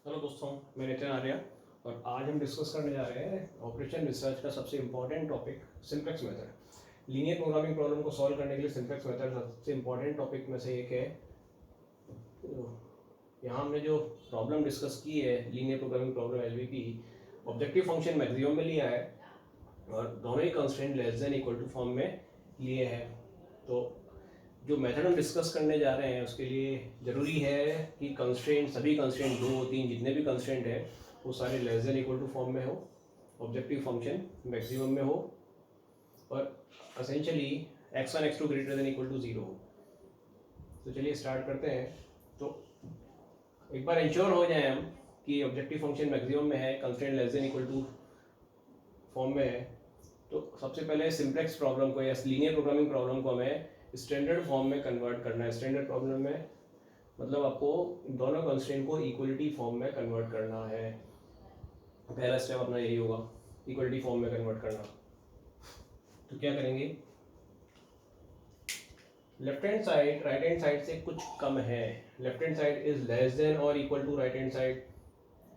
Hello दोस्तों, मैं नितिन आर्या और आज हम डिस्कस करने जा रहे हैं ऑपरेशन रिसर्च का सबसे important topic simplex method. Linear programming problem को सॉल्व करने के लिए सिंप्लेक्स मेथड सबसे इम्पॉर्टेंट टॉपिक में से एक है। यहाँ हमने जो प्रॉब्लम डिस्कस की है linear programming problem LVP, objective function maximum में लिया है और दोनों ही constraint less than equal to form में लिए हैं। तो जो मेथड हम डिस्कस करने जा रहे हैं उसके लिए ज़रूरी है कि कंस्ट्रेंट, सभी कंस्ट्रेंट, 2 3 जितने भी कंस्ट्रेंट है वो सारे less than equal to form में हो, ऑब्जेक्टिव फंक्शन मैक्सिमम में हो और essentially x1 x2 greater than equal to 0 हो। तो चलिए स्टार्ट करते हैं। तो एक बार इंश्योर हो जाए हम कि ऑब्जेक्टिव फंक्शन मैक्सिमम में है, constraint less than equal to form में है, तो सबसे पहले सिंप्लेक्स प्रॉब्लम को या लीनियर प्रोग्रामिंग प्रॉब्लम को हमें स्टैंडर्ड फॉर्म में कन्वर्ट करना है। स्टैंडर्ड प्रॉब्लम में मतलब आपको दोनों कंस्ट्रेंट को इक्वलिटी फॉर्म में कन्वर्ट करना है। पहला स्टेप अपना यही होगा, इक्वलिटी फॉर्म में कन्वर्ट करना। तो क्या करेंगे, left hand side right hand side से कुछ कम है, left hand side is less than और equal to right hand side,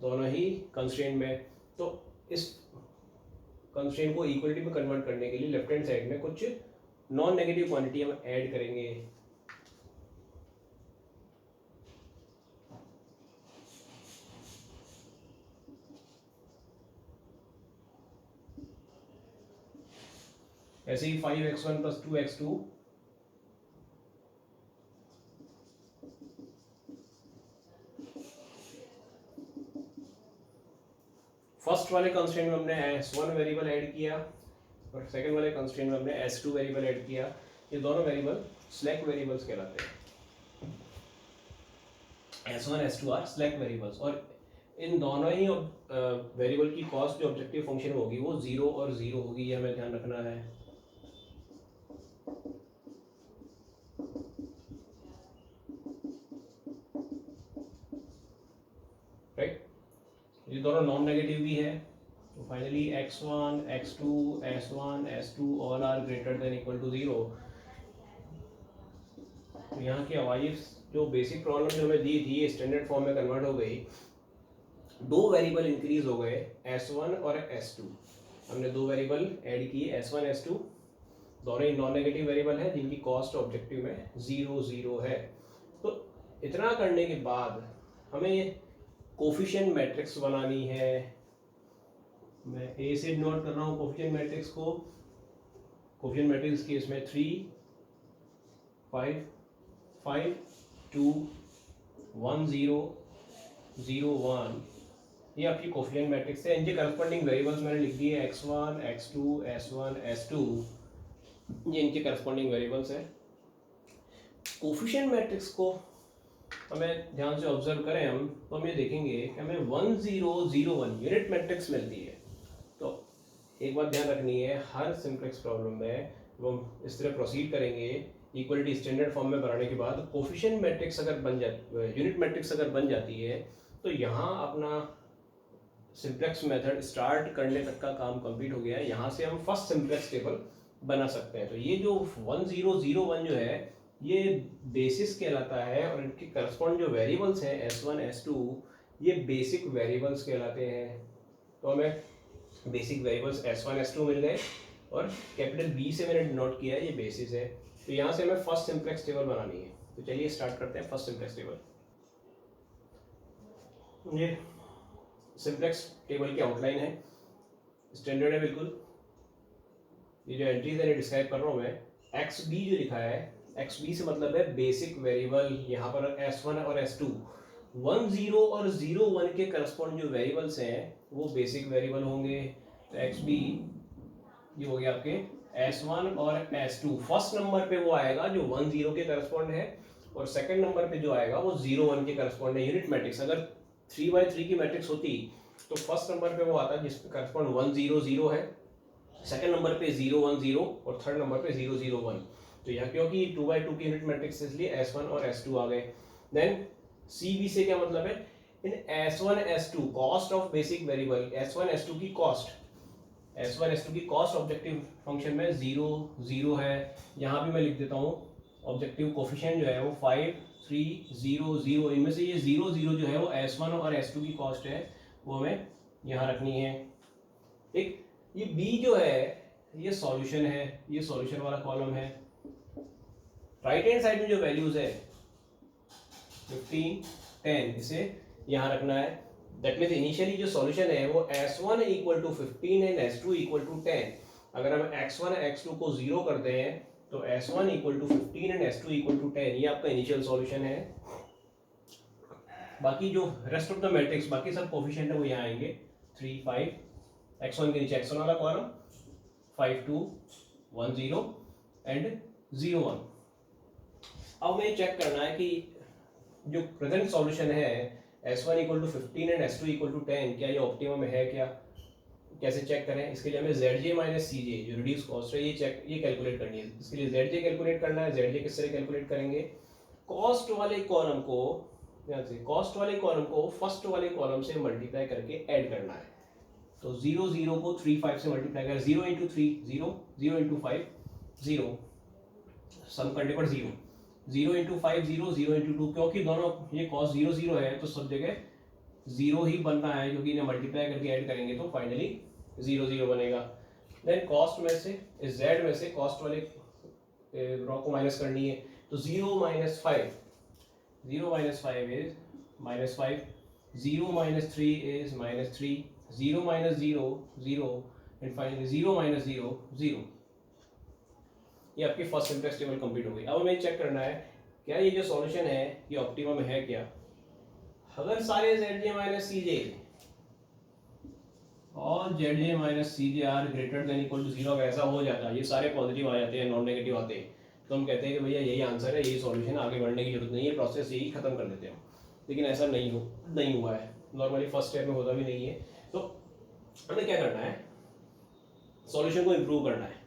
दोनों ही कंस्ट्रेंट में। तो इस कंस्ट्रेंट को इक्वलिटी में कन्वर्ट करने के लिए लेफ्ट हैंड साइड में कुछ नॉन नेगेटिव क्वांटिटी हम ऐड करेंगे। ऐसे ही 5x1 + 2x2 फर्स्ट वाले कंस्ट्रेंट में हमने s1 वेरिएबल ऐड किया और सेकंड वाले कंस्ट्रेंट में हमने s2 वेरिएबल ऐड किया। ये दोनों वेरिएबल स्लैक वेरिएबल्स कहलाते हैं। s1 s2 are slack variables और इन दोनों ही वेरिएबल की कॉस्ट जो ऑब्जेक्टिव फंक्शन होगी वो 0 और 0 होगी, ये हमें ध्यान रखना है। राइट, ये दोनों नॉन नेगेटिव भी है। तो finally x1 x2 s1 s2 all are greater than equal to 0। तो यहाँ की अवाइज जो बेसिक प्रॉब्लम जो हमें दी थी ये स्टैंडर्ड फॉर्म में कन्वर्ट हो गई। दो वेरिएबल इंक्रीज हो गए, s1 और s2। हमने दो वेरिएबल ऐड किए s1 s2, दोनों ही नॉन नेगेटिव वेरिएबल है जिनकी कॉस्ट ऑब्जेक्टिव में 0 0 है। तो इतना करने के बाद हमें कोफिशिएंट मैट्रिक्स बनानी है। मैं ए से नोट कर रहा हूँ कोफिशिएंट मैट्रिक्स को। कोफिशिएंट मैट्रिक्स की इसमें 3 5 5 2 1 0 0 1, ये आपकी कोफिशिएंट मैट्रिक्स है। इनके करस्पॉन्डिंग वेरिएबल्स मैंने लिख दिए x1 x2 s1 s2, ये इनके करस्पॉन्डिंग वेरिएबल्स हैं। कोफिशिएंट मैट्रिक्स को हमें ध्यान से ऑब्जर्व करें हम तो हम ये देखेंगे कि हमें 1 0 0 1 यूनिट मैट्रिक्स मिलती है। तो एक बात ध्यान रखनी है, हर सिंप्लेक्स प्रॉब्लम में वो हम इस तरह प्रोसीड करेंगे इक्वलिटी स्टैंडर्ड फॉर्म में बनाने के बाद कोफिशिएंट मैट्रिक्स अगर बन जाती, यूनिट मैट्रिक्स अगर बन जाती है तो यहाँ अपना सिंप्लेक्स मेथड स्टार्ट करने तक का काम कंप्लीट हो गया है। यहाँ से हम फर्स्ट सिंप्लेक्स टेबल बना सकते हैं। तो ये जो 1 0 0 1 जो है ये बेसिस कहलाता है और इनके करस्पॉन्ड जो वेरिएबल्स हैं s1 s2 ये बेसिक वेरिएबल्स कहलाते हैं। तो हमें बेसिक वेरिएबल्स s1 s2 मिल गए और कैपिटल B से मैंने नोट किया है ये बेसिस है। तो यहाँ से हमें फर्स्ट सिंप्लेक्स टेबल बनानी है। तो चलिए स्टार्ट करते हैं फर्स्ट सिंप्लेक्स टेबल। ये सिंप्लेक्स टेबल की आउटलाइन है, स्टैंडर्ड है बिल्कुल। ये जो एंट्रीज है डिस्क्राइब कर रहा हूँ मैं। XB जो लिखा है, XB से मतलब है बेसिक वेरिएबल। यहाँ पर S1 और S2 1 0 और 0 1 के करस्पॉन्ड जो वेरिएबल्स हैं वो बेसिक वेरिएबल होंगे। तो XB ये हो गया आपके S1 और S2। फर्स्ट नंबर पे वो आएगा जो 1 0 के करस्पॉन्ड है और सेकंड नंबर पे जो आएगा वो 0 1 के करस्पॉन्ड है। यूनिट मैट्रिक्स अगर 3x3 की मैट्रिक्स होती तो फर्स्ट नंबर पे वो आता जिसपे करस्पॉन्ड 1 0 0 है, सेकंड नंबर पे 0 1 0 और थर्ड नंबर पे 0 0 1। तो यहाँ क्योंकि 2x2 की यूनिट मैट्रिक्स इसलिए S1 और S2 आ गए। देन CB से क्या मतलब है, इन S1 S2 cost of basic variable, S1 S2 की कॉस्ट, S1 S2 की कॉस्ट ऑब्जेक्टिव फंक्शन में 0 0 है। यहाँ भी मैं लिख देता हूँ ऑब्जेक्टिव कोफिशिएंट जो है वो 5 3 0 0, इनमें से ये 0 0 जो है वो S1 और S2 की कॉस्ट है, वो हमें यहाँ रखनी है। ठीक, ये B जो है ये सॉल्यूशन है, ये सॉल्यूशन वाला कॉलम है। राइट हैंड साइड में जो वैल्यूज है 15 10 इसे यहाँ रखना है। दैट मीन्स इनिशियली जो सॉल्यूशन है वो S1 equal to 15 and S2 equal to 10। अगर हम x1 x2 को 0 करते हैं तो S1 equal to 15 and S2 equal to 10, ये आपका इनिशियल सॉल्यूशन है। बाकी जो रेस्ट ऑफ द मैट्रिक्स बाकी सब कोफिशिएंट है वो यहाँ आएंगे 3 5, x1 के नीचे x1 वाला कॉलम 5 2 1 0 एंड 0 1। अब हमें चेक करना है कि जो प्रेजेंट सॉल्यूशन है S1 equal to 15 and S2 equal to 10 क्या ये ऑप्टिमम है क्या। कैसे चेक करें, इसके लिए हमें ZJ माइनस CJ जो रिड्यूस कॉस्ट है ये कैलकुलेट करनी है। इसके लिए ZJ कैलकुलेट करना है। ZJ किस तरह कैलकुलेट करेंगे, कॉस्ट वाले कॉलम को यहाँ से कॉस्ट वाले कॉलम को फर्स्ट वाले कॉलम से मल्टीप्लाई करके ऐड करना है। तो 0 0 को 3 5 से मल्टीप्लाई कर 0 इंटू 3 0 0 इंटू 5 0, सम करने पर 0 0 इंटू 5 0 0 इंटू 2, क्योंकि दोनों ये कॉस्ट 0 0 है तो सब जगह 0 ही बनना है, क्योंकि इन्हें मल्टीप्लाई करके ऐड करेंगे तो फाइनली 0 0 बनेगा। देन कॉस्ट में से Z में से कॉस्ट वाले रॉ को माइनस करनी है, तो 0 minus 5 0 minus 5 is minus 5, 0 minus 3 is minus 3, 0 minus 0 0 and finally 0 minus 0 0। ये आपकी फर्स्ट सिंप्लेक्स टेबल कंप्लीट हो गई। अब हमें चेक करना है क्या ये जो सॉल्यूशन है ये ऑप्टिमम है क्या। अगर सारे ZJ माइनस CJ और ZJ minus CJ are greater than equal to 0 ऐसा हो जाता है, ये सारे पॉजिटिव आ जाते हैं, नॉन नेगेटिव आते हैं, तो हम कहते हैं कि भैया यही आंसर है, यही सॉल्यूशन है, आगे बढ़ने की जरूरत नहीं है, प्रोसेस यही खत्म कर देते हैं। लेकिन ऐसा नहीं हुआ है, नॉर्मली फर्स्ट स्टेप में होता भी नहीं है। तो हमें क्या करना है, सॉल्यूशन को इम्प्रूव करना है।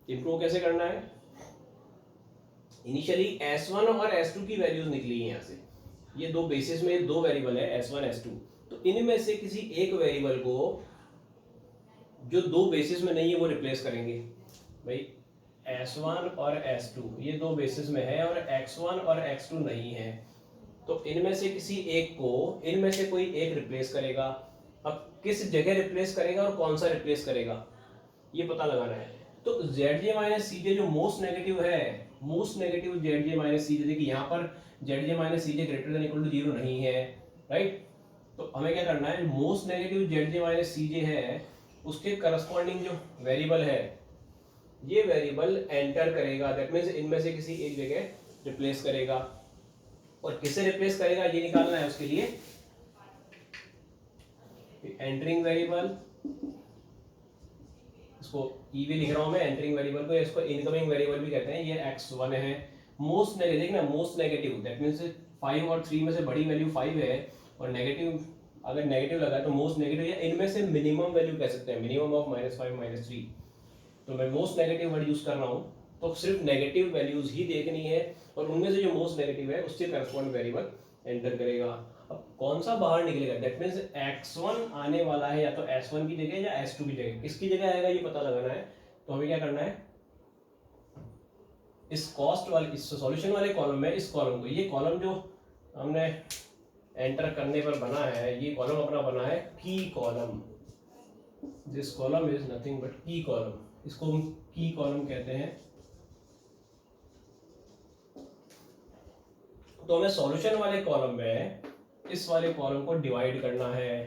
इम्प्रूव कैसे करना है, इनिशियली S1 और S2 की वैल्यूज निकली है यहाँ से, ये दो बेसिस में दो वेरिएबल है S1 S2, तो इनमें से किसी एक वेरिएबल को जो दो बेसिस में नहीं है वो रिप्लेस करेंगे। भाई S1 और S2 ये दो बेसिस में है और X1 और X2 नहीं है, तो इनमें से किसी एक को इनमें से कोई एक रिप्लेस करेगा। अब किस जगह रिप्लेस करेगा और कौन सा रिप्लेस करेगा ये पता लगाना है। तो ZJ माइनस CJ जो मोस्ट नेगेटिव है, most negative ZJ minus CJ, देखिए यहाँ पर ZJ minus CJ greater than equal to 0 नहीं है, राइट। तो हमें क्या करना है, most negative ZJ minus CJ है उसके करस्पॉन्डिंग जो वेरिएबल है ये वेरिएबल एंटर करेगा, दैट मींस इनमें से किसी एक जगह रिप्लेस करेगा। और किसे रिप्लेस करेगा ये निकालना है, उसके लिए एंटरिंग वेरिएबल, इसको भी लिख रहा हूं मैं एंटरिंग वेरिएबल को, इसको इनकमिंग वेरिएबल भी कहते हैं। ये x1 है, मोस्ट नेगेटिव, देखना मोस्ट नेगेटिव दैट मींस 5 और 3 में से बड़ी वैल्यू 5 है और नेगेटिव अगर नेगेटिव लगा तो मोस्ट नेगेटिव, या इनमें से मिनिमम वैल्यू कह सकते हैं, मिनिमम ऑफ -5 -3। तो मैं मोस्ट नेगेटिव वर्ड यूज कर रहा हूं, तो सिर्फ नेगेटिव वैल्यूज ही देखनी है और उनमें से जो मोस्ट नेगेटिव है उससे करस्पॉन्ड वेरिएबल एंटर करेगा। अब कौन सा बाहर निकलेगा, दैट मींस x1 आने वाला है या तो S1 की जगह या S2 की जगह, किसकी जगह आएगा ये पता लगाना है। तो हमें क्या करना है, इस कॉस्ट वाले इस सॉल्यूशन वाले कॉलम में इस कॉलम को, ये कॉलम जो हमने एंटर करने पर बना है, ये कॉलम अपना बना है की column, this column is nothing but की कॉलम, इसको हम की कॉलम कहते हैं। तो हमें सॉल्यूशन वाले कॉलम में इस वाले कॉलम को डिवाइड करना है,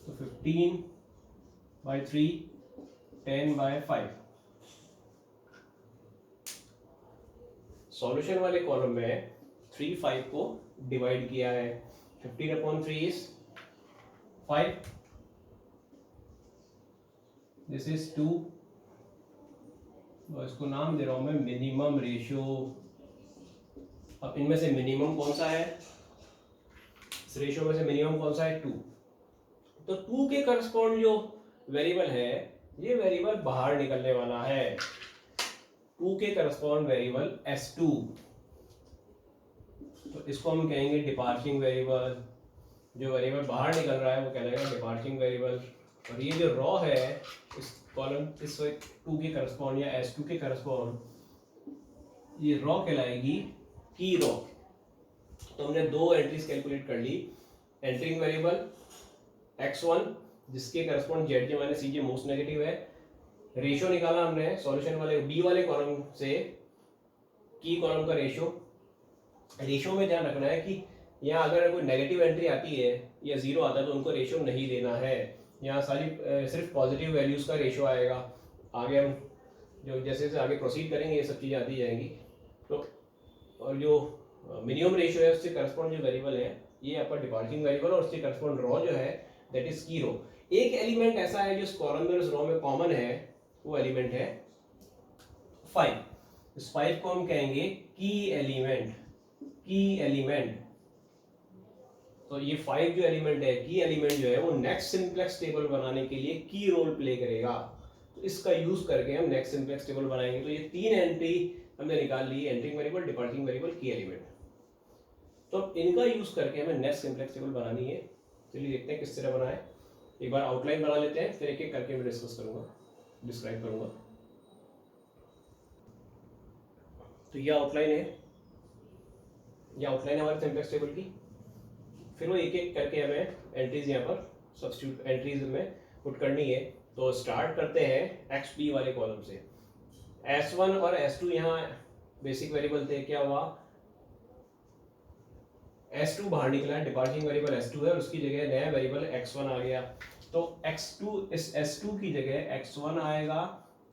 तो 15/3 10/5। सॉल्यूशन वाले कॉलम में 3 5 को डिवाइड किया है, 15/3 इज 5, दिस इज 2, और इसको नाम दे रहा हूं मैं मिनिमम रेशियो। अब इनमें से मिनिमम कौन सा है, इस रेशियो में से मिनिमम कौन सा है 2, तो 2 के करस्पॉन्ड जो वेरिएबल है ये वेरिएबल बाहर निकलने वाला है, 2 के करस्पॉन्ड वेरिएबल S2, तो इसको हम कहेंगे डिपार्चरिंग वेरिएबल। जो वेरिएबल बाहर निकल रहा है वो कहलाएगा डिपार्चरिंग वेरिएबल। और ये जो रॉ है इस कॉलम इस 2 के करस्पॉन्ड या S2 के करस्पॉन्ड ये रॉ कहलाएगी की रॉ। तो हमने दो एंट्रीज कैलकुलेट कर ली। एंटरिंग वेरिएबल x1 जिसके correspond zj minus cj most negative है। रेशियो निकाला हमने सॉल्यूशन वाले बी वाले कॉलम से, की कॉलम का रेशियो। रेशियो में ध्यान रखना है कि यहाँ अगर कोई नेगेटिव एंट्री आती है या जीरो आता है तो उनको रेशियो नहीं देना है। यहाँ सारी सिर्फ पॉजिटिव वैल्यूज का रेशियो आएगा। आगे हम जो जैसे जैसे आगे प्रोसीड करेंगे ये सब चीज़ें आती जाएंगी। तो और जो मिनिमम रेशियो है उससे करस्पॉन्ड जो वेरिएबल है ये आपका डिपार्टिंग वेरिएबल, और उससे करस्पॉन्ड रॉ जो है दैट इज की रो। एक एलिमेंट ऐसा है जो इस कॉलम में उस रो में कॉमन है, वो एलिमेंट है 5। इस 5 को हम कहेंगे की एलिमेंट। की एलिमेंट, तो ये 5 जो एलिमेंट है, की एलिमेंट जो है वो नेक्स्ट सिंप्लेक्स टेबल बनाने के लिए की रोल प्ले करेगा। तो इसका यूज करके हम नेक्स्ट सिंप्लेक्स टेबल बनाएंगे। तो ये तीन एंट्री हमने निकाल ली, एंट्रिंग वेरिएबल, डिपार्टिंग वेरिएबल, की एलिमेंट। तो इनका यूज करके हमें नेक्स्ट सिंप्लेक्स टेबल बनानी है। चलिए देखते हैं किस तरह बनाए। एक बार आउटलाइन बना लेते हैं, फिर एक एक करके मैं डिस्कस करूंगा, डिस्क्राइब करूंगा। तो ये आउटलाइन है, ये आउटलाइन है हमारे सिंप्लेक्स टेबल की। फिर वो एक एक करके हमें एंट्रीज यहाँ पर सब्स्टिट्यूट एंट्रीज में पुट करनी है। तो स्टार्ट करते हैं एक्स पी वाले कॉलम से। S1 और S2 यहाँ बेसिक वेरिएबल थे, क्या हुआ S2 बाहर निकला है, डिपार्टिंग वेरिएबल S2 है और उसकी जगह नया वेरिएबल X1 आ गया। तो X2 इस S2 की जगह X1 आएगा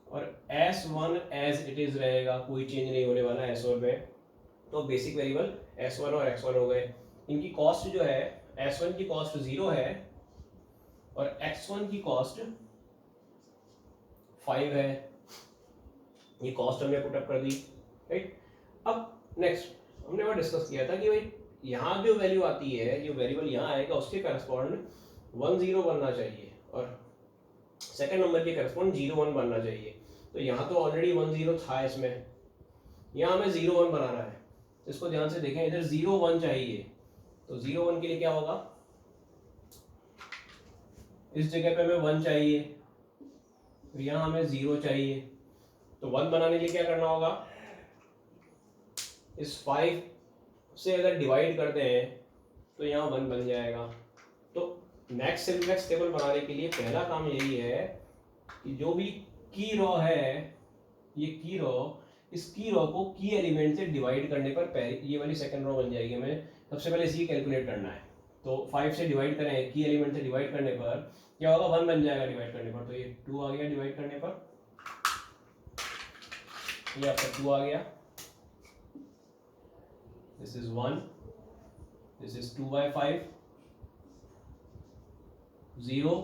और S1 एज इट इज रहेगा, कोई चेंज नहीं होने वाला S1 में। तो बेसिक वेरिएबल S1 और X1 हो गए। इनकी कॉस्ट जो है S1 की कॉस्ट 0 है और X1 की कॉस्ट 5 है। ये कॉस्ट हमने पुट अप कर दी, राइट। अब नेक्स्ट हमने वो डिस्कस किया था कि भाई यहाँ जो वैल्यू आती है, जो वेरिएबल यहाँ आएगा उसके करस्पॉन्ड 1 0 बनना चाहिए और सेकंड नंबर के करस्पॉन्ड 0 1 बनना चाहिए। तो यहाँ तो ऑलरेडी 1 0 था इसमें, यहाँ हमें 0 1 बनाना है। इसको ध्यान से देखें, इधर 0 1 चाहिए। तो 0 1 के लिए क्या होगा, इस जगह पे हमें 1 चाहिए, तो यहाँ हमें 0 चाहिए। तो 1 बनाने के लिए क्या करना होगा, इस 5 से अगर डिवाइड करते हैं तो यहाँ 1 बन जाएगा। तो नेक्स्ट सिंप्लेक्स टेबल बनाने के लिए पहला काम यही है कि जो भी की रॉ है, ये की रॉ, इस की रॉ को की एलिमेंट से डिवाइड करने पर पहले ये वाली सेकंड रॉ बन जाएगी। हमें सबसे पहले इसी कैलकुलेट करना है। तो 5 से डिवाइड करें, की एलिमेंट से डिवाइड करने पर क्या होगा, 1 बन जाएगा डिवाइड करने पर। तो ये 2 आ गया डिवाइड करने पर, ये आपका 2 आ गया। This is 1, this is 2 by 5, 0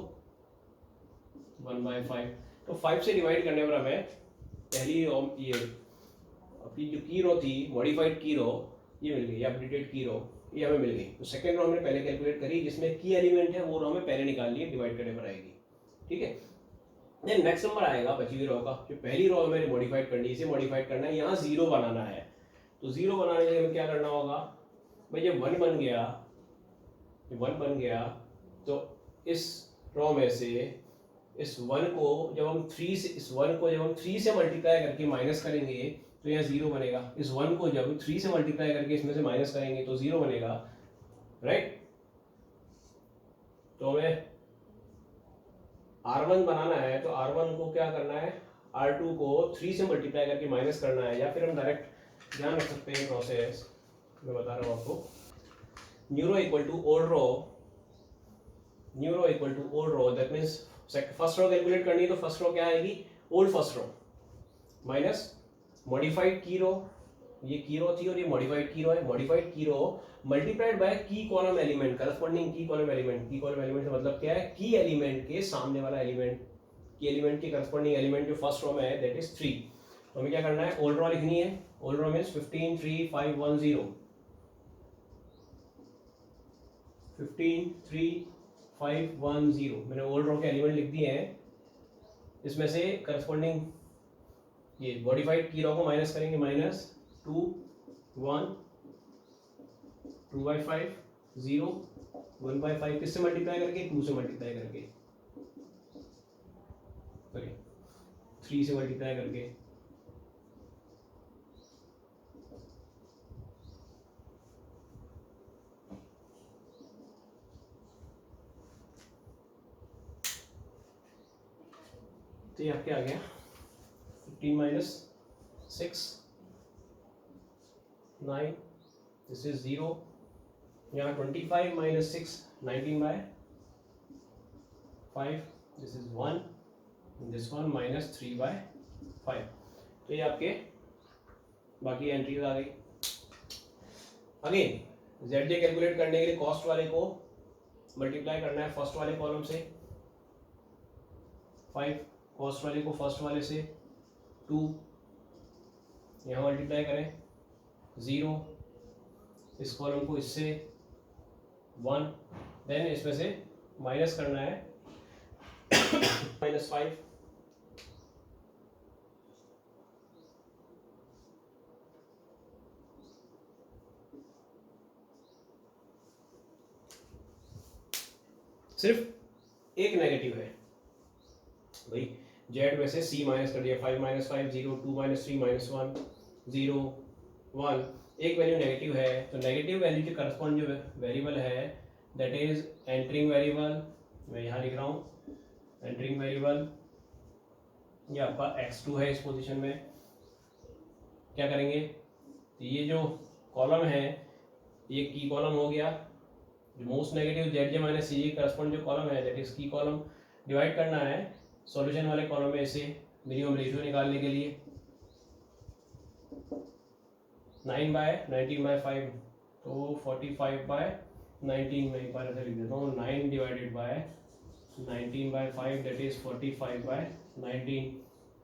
1 by 5। तो 5 से डिवाइड करने पर हमें पहली ये अपनी जो की रो थी, मॉडिफाइड की रो, ये मिल गई, अपडेटेड की रो ये हमें मिल गई। तो सेकंड रो हमने पहले कैलकुलेट करी, जिसमें की एलिमेंट है वो रो हमें पहले निकाल लिए, डिवाइड करने पर आएगी, ठीक है। देन नेक्स्ट नंबर आएगा बची हुई रो का, जो पहली रो हमें मॉडिफाइड करनी है, इसे मॉडिफाइड करना है, यहाँ 0 बनाना है। तो 0 बनाने के लिए हमें क्या करना होगा, भाई ये 1 बन गया, ये 1 बन गया, तो इस रो में से इस 1 को जब हम 3 से, इस 1 को जब हम 3 से मल्टीप्लाई करके माइनस करेंगे तो यहाँ 0 बनेगा। इस 1 को जब 3 से मल्टीप्लाई करके इसमें से माइनस करेंगे तो 0 बनेगा, राइट। तो हमें R1 बनाना है, तो R1 को क्या करना है, R2 को 3 से मल्टीप्लाई करके माइनस करना है, या फिर हम डायरेक्ट ध्यान रख सकते हैं प्रोसेस, मैं बता रहा हूँ आपको। New row equal to old row, new row equal to old row, that means first row calculate करनी है तो फर्स्ट रो क्या आएगी, old first row minus modified key row, ये की रो थी और ये मॉडिफाइड की रो है, modified key row multiplied by key column element, corresponding की कॉलम एलिमेंट। की कॉलम एलिमेंट का मतलब क्या है, की एलिमेंट के सामने वाला एलिमेंट, की एलिमेंट के करस्पॉन्डिंग एलिमेंट जो फर्स्ट रो में है दैट इज 3। तो हमें क्या करना है, ओल्ड रो लिखनी है। ओल्ड रो मींस 15 3 5 1 0, 15 3 5 1 0। मैंने ओल्ड रो के एलिमेंट लिख दिए हैं। इसमें से करस्पॉन्डिंग ये मॉडिफाइड की रो को माइनस करेंगे, माइनस 2 1 2 by 5 0 1 by 5 किससे मल्टीप्लाई करके, 2 से मल्टीप्लाई करके, सॉरी 3 से मल्टीप्लाई करके, तो ये आपके आ गया 15 माइनस 6 9, दिस इज 0, यहाँ 25 minus 6 19/5, this is 1, this one minus 3/5। तो ये आपके बाकी एंट्रीज आ गई। अगेन ZJ कैलकुलेट करने के लिए कॉस्ट वाले को मल्टीप्लाई करना है फर्स्ट वाले कॉलम से 5, कॉस्ट वाले को फर्स्ट वाले से 2, यहाँ मल्टीप्लाई करें 0, इस कॉलम को इससे 1, देन इसमें से माइनस करना है -5, सिर्फ एक नेगेटिव है भाई, जेड में से सी माइनस कर दिया, 5 माइनस 5 0, 2 माइनस 3 माइनस 1 0 1, एक वैल्यू नेगेटिव है, तो नेगेटिव वैल्यू के करस्पॉन्ड जो वेरिएबल है दैट इज एंटरिंग वेरिएबल, मैं यहाँ लिख रहा हूँ एंटरिंग वेरिएबल, ये आपका x2 है इस पोजीशन में। क्या करेंगे, तो ये जो कॉलम है ये की कॉलम हो गया, जो most negative Z J minus सी करस्पॉन्ड जो कॉलम है दैट इज की कॉलम, डिवाइड करना है सॉल्यूशन वाले कॉलम में इसे मिनिमम रेशियो निकालने के लिए 9/19/5, तो 45/19 में एक बार ऐसे लिख देता हूँ, 9 डिवाइडेड बाय 19/5 दैट इज 45/19,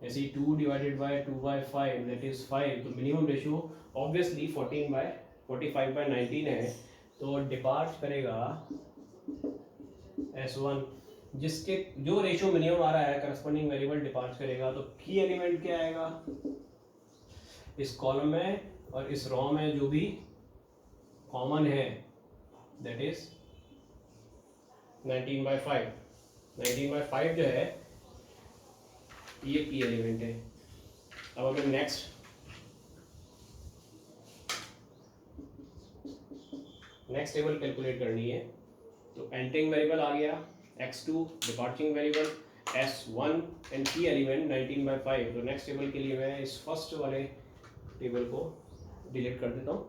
ऐसे ही 2 डिवाइडेड बाय 2/5 दैट इज 5, तो मिनिमम रेशियो ऑब्वियसली 45/19 है, तो डिपार्ट करेगा S1, जिसके जो रेशियो मिनिमम आ रहा है करस्पॉन्डिंग वेरिएबल डिपार्ट करेगा, तो की एलिमेंट क्या आएगा इस कॉलम में और इस रॉ में जो भी कॉमन है दैट इज 19/5, 19/5 जो है ये की एलिमेंट है। अब हमें नेक्स्ट टेबल कैलकुलेट करनी है, तो एंटरिंग वेरिएबल आ गया x2, departing variable S1 and की एलिमेंट 19/5, तो नेक्स्ट टेबल के लिए मैं इस फर्स्ट वाले टेबल को डिलीट कर देता हूँ।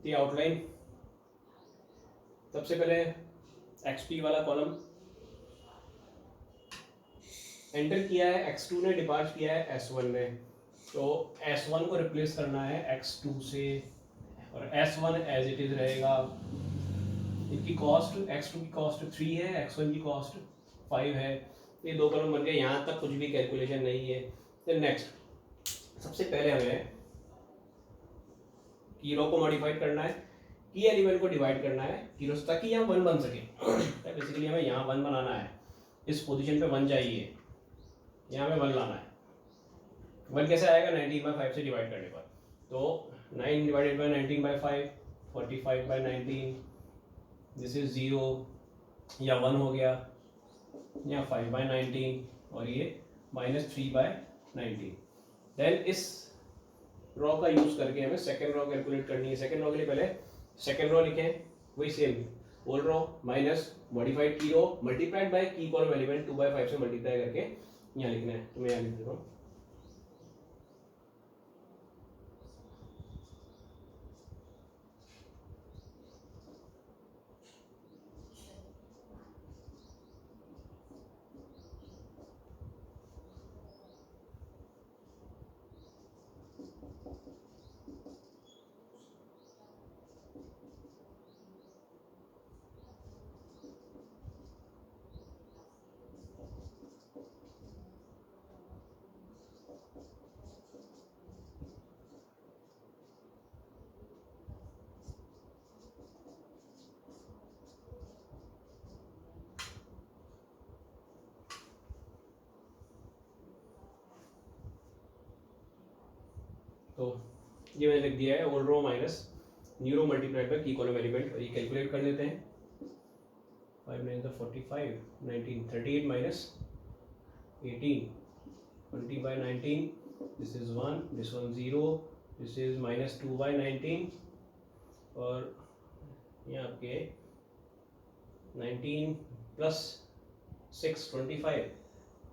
ये आउटलाइन, सबसे पहले XP वाला कॉलम एंटर किया है, x2 ने डिपार्ट किया है S1 में, तो S1 को रिप्लेस करना है x2 से और S1 एज इट इज रहेगा। इनकी कॉस्ट x2 की कॉस्ट 3 है, x1 की कॉस्ट 5 है, ये दो कॉलम बन गए, यहाँ तक कुछ भी कैलकुलेशन नहीं है। फिर नेक्स्ट सबसे पहले हमें की रो को मॉडिफाइड करना है, की एलिमेंट को डिवाइड करना है की रो से, ताकि यहाँ 1 बन सके। तो बेसिकली हमें यहाँ 1 बनाना है, इस पोजीशन पे 1 चाहिए, यहाँ में 1 लाना है। 1 कैसे आएगा 19/5 से डिवाइड करने पर, तो 9 डिवाइडेड बाय 19/5 45/19, दिस इज 0 या 1 हो गया, या 5/19 और ये -3/19। देन इस रॉ का यूज करके हमें सेकेंड रॉ कैलकुलेट करनी है। सेकेंड रॉ के लिए पहले सेकेंड रॉ लिखें, वही same old row minus modified key row multiplied by key column element 2/5 से मल्टीप्लाई करके यहाँ लिखना है, तो मैं यहाँ लिख देता हूँ। तो ये मैंने लिख दिया है old row minus new row multiplied by key column element, और ये कैलकुलेट कर लेते हैं। 5 9 तो 45, 19 38 minus 18 20 by 19, this is 1, this one 0, this is minus 2 by 19, और यहाँ आपके 19 प्लस 6 25,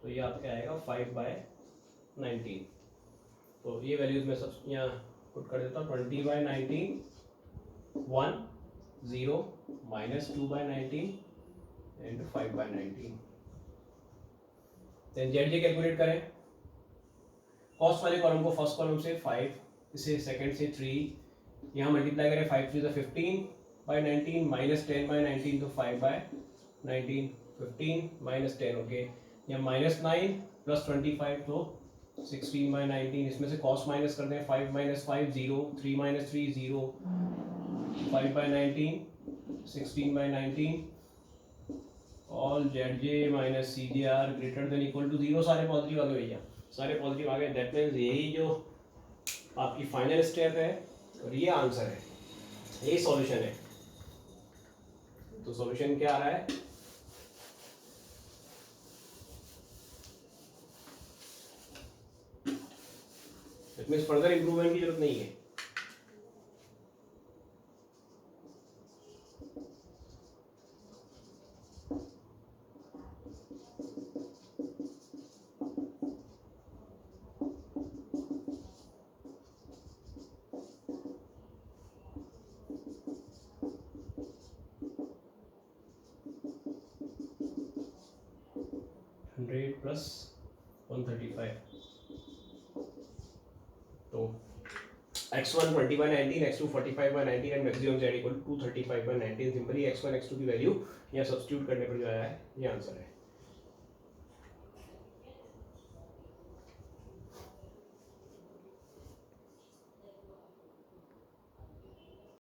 तो ये आपका आएगा 5 by 19। तो ये वैल्यूज मैं सब यहाँ पुट कर देता हूँ। 20 by 19 1 0 minus 2 by 19 and 5 by 19। Then Z J calculate करें। कॉस्ट वाले कॉलम को फर्स्ट कॉलम से 5, इसे सेकंड से 3, यहाँ मल्टीप्लाई करें 5 3 15 by 19 माइनस 10 by 19, तो 5 by 19 15 माइनस 10, ओके। यहाँ माइनस 9 प्लस 25, तो 16 by 19, इसमें से कॉस्ट माइनस कर दें। 5 minus 5 0, 3 minus 3 0, 5 by 19 16 by 19, all Z J minus C J are greater than equal to 0। सारे पॉजिटिव आ गए भैया, सारे पॉजिटिव आ गए। दैट मीन्स यही जो आपकी फाइनल स्टेप है और ये आंसर है, यही सॉल्यूशन है। तो सॉल्यूशन क्या आ रहा है? दैट मीन्स फर्दर इंप्रूवमेंट की जरूरत नहीं है। प्लस 135, तो x1 20 by 19, x2 45 by 19 and maximum z equal 235 by 19। Simply x1 x2 की वैल्यू यहाँ सब्स्टिट्यूट करने पर जो आया है ये आंसर है।